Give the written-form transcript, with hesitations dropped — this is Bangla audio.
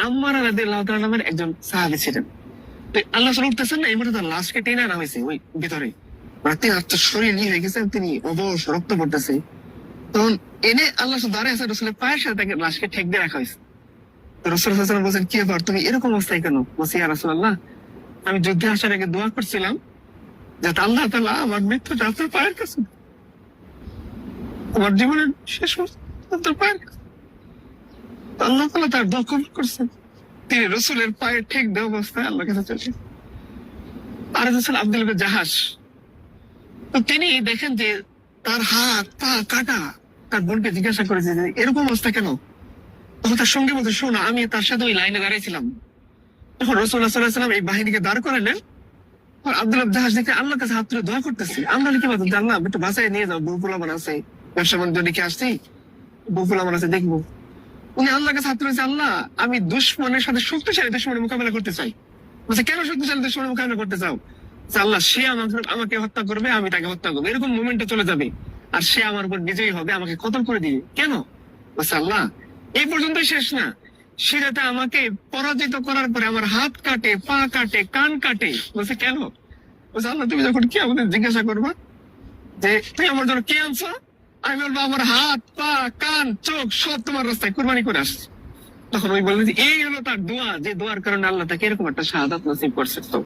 আম্মার রাদিয়াল্লাহু তাআলা নামের একজন সাহাবী ছিলেন। তো আল্লাহ রাসূল উঠতেছেন না, এই মুহূর্তে তার লাশকে টেনে আনা হয়েছে ওই ভিতরে, মানে তিনি আত্মার শরীর নিয়ে হয়ে গেছেন, তিনি অবশ, রক্ত পড়তেছে। তখন এনে আল্লাহ রাসূল দাঁড়িয়ে আছে, রাসূলের পায়ের সাথে তাকে লাশকে ঠেক দিয়ে রাখা হয়েছে। তো রাসূল সাল্লাল্লাহু আলাইহি ওয়াসাল্লাম বলছেন, কি ব্যাপার, তুমি এরকম অবস্থায় কেন? বলছি, ইয়া রাসূলুল্লাহ, আমি যুদ্ধে আসার আগে দোয়া করছিলাম যাতে আল্লাহ তাআলা আমার মৃত্যুটা আপনার পায়ের কাছে, আমার জীবনের শেষ আপনার পায়ের কাছে। আল্লাহ তাআলা তার দোয়া কবুল করছেন। তিনি রাসূলের পায়ে ঠেক দেওয়া অবস্থায় আল্লাহর কাছে চলে গেছেন। আর হচ্ছেন আব্দুল ইবনে জাহাশ। তো তিনি দেখেন যে তার হাত পা কাটা। তার বোনকে জিজ্ঞাসা করেছে যে এরকম অবস্থা কেন? তখন তার সঙ্গে বলতে, শোনো, আমি তার সাথে ওই লাইনে দাঁড়িয়েছিলাম। তখন রাসূলুল্লাহ সাল্লাল্লাহু আলাইহি ওয়াসাল্লাম এই বাহিনীকে দাঁড় করালেন। আব্দুল ইবনে জাহাশ দেখে আল্লাহর কাছে হাত তুলে দোয়া করতেছে। আমরা কি বলতাম, আল্লাহ একটু বাসায় নিয়ে যাও, বউ পোলাপান আছে, ব্যবসা বাণিজ্য দেখে আসছি, বউ পোলাপান আছে, দেখবো। উনি আল্লাহর কাছে হাত তুলেছে, আল্লাহ, আমি দুশমনের সাথে শক্তিশালী দুশমনের মোকাবেলা করতে চাই। বলছে, কেন শক্তিশালী দুশমনের মোকাবেলা করতে চাও? আল্লাহ, সে আমাকে হত্যা করবে, আমি তাকে হত্যা করবো, এরকম মোমেন্টে চলে যাবে, আর সে আমার উপর বিজয়ী হবে, আমাকে কতল করে দিবে। কেন? বলছে, আল্লাহ, এই পর্যন্তই শেষ না, সে যাতে আমাকে পরাজিত করার পরে আমার হাত কাটে, পা কাটে, কান কাটে। বলছে, কেন? বলছে, আল্লাহ, তুমি যখন কি আমাদের জিজ্ঞাসা করবা যে তুমি আমার জন্য কে আনছো, আমি বলবো আমার হাত, পা, কান, চোখ সব তোমার রাস্তায় কুরবানি করে আসছে। তখন ওই বললেন যে এই হলো তার দোয়া, যে দোয়ার কারণে আল্লাহ তাকে এরকম একটা শাহাদাত নসিব করছে। তো